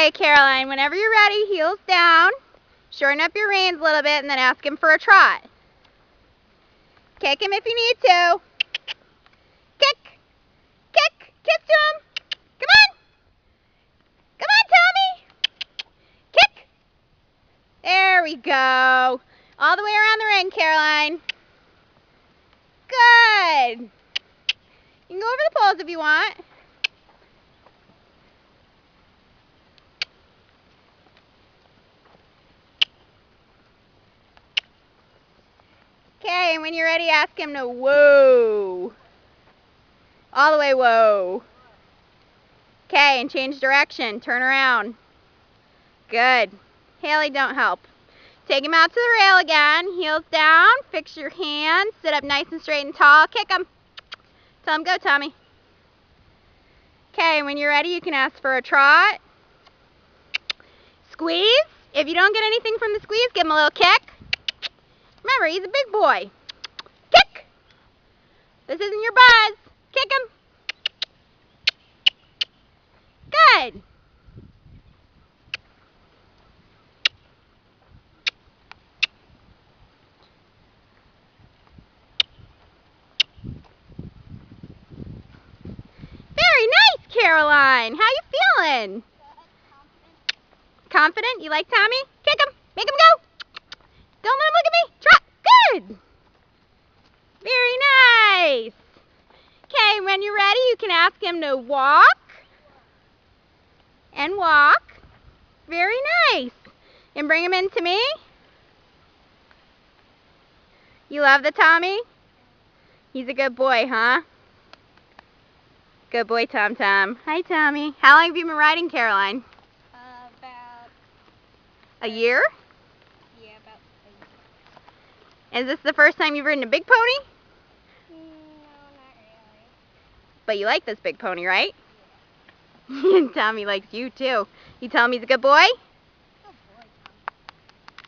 Okay, Caroline, whenever you're ready, heels down. Shorten up your reins a little bit and then ask him for a trot. Kick him if you need to. Kick. Kick. Kick to him. Come on. Come on, Tommy. Kick. There we go. All the way around the ring, Caroline. Good. You can go over the poles if you want. Okay, and when you're ready, ask him to whoa. All the way whoa. Okay, and change direction. Turn around. Good. Haley, don't help. Take him out to the rail again. Heels down. Fix your hands. Sit up nice and straight and tall. Kick him. Tell him go, Tommy. Okay, when you're ready, you can ask for a trot. Squeeze. If you don't get anything from the squeeze, give him a little kick. Remember, he's a big boy. Kick. This isn't your buzz. Kick him. Good. Very nice, Caroline. How you feeling? Confident? You like Tommy? Kick him. Make him go. Don't let him look at me. Trot. Good. Very nice. Okay, when you're ready, you can ask him to walk. And walk. Very nice. And bring him in to me. You love the Tommy? He's a good boy, huh? Good boy, Tom Tom. Hi, Tommy. How long have you been riding, Caroline? About a year? Yeah, about a year. Is this the first time you've ridden a big pony? No, not really. But you like this big pony, right? Yeah. Tommy likes you, too. You tell him he's a good boy?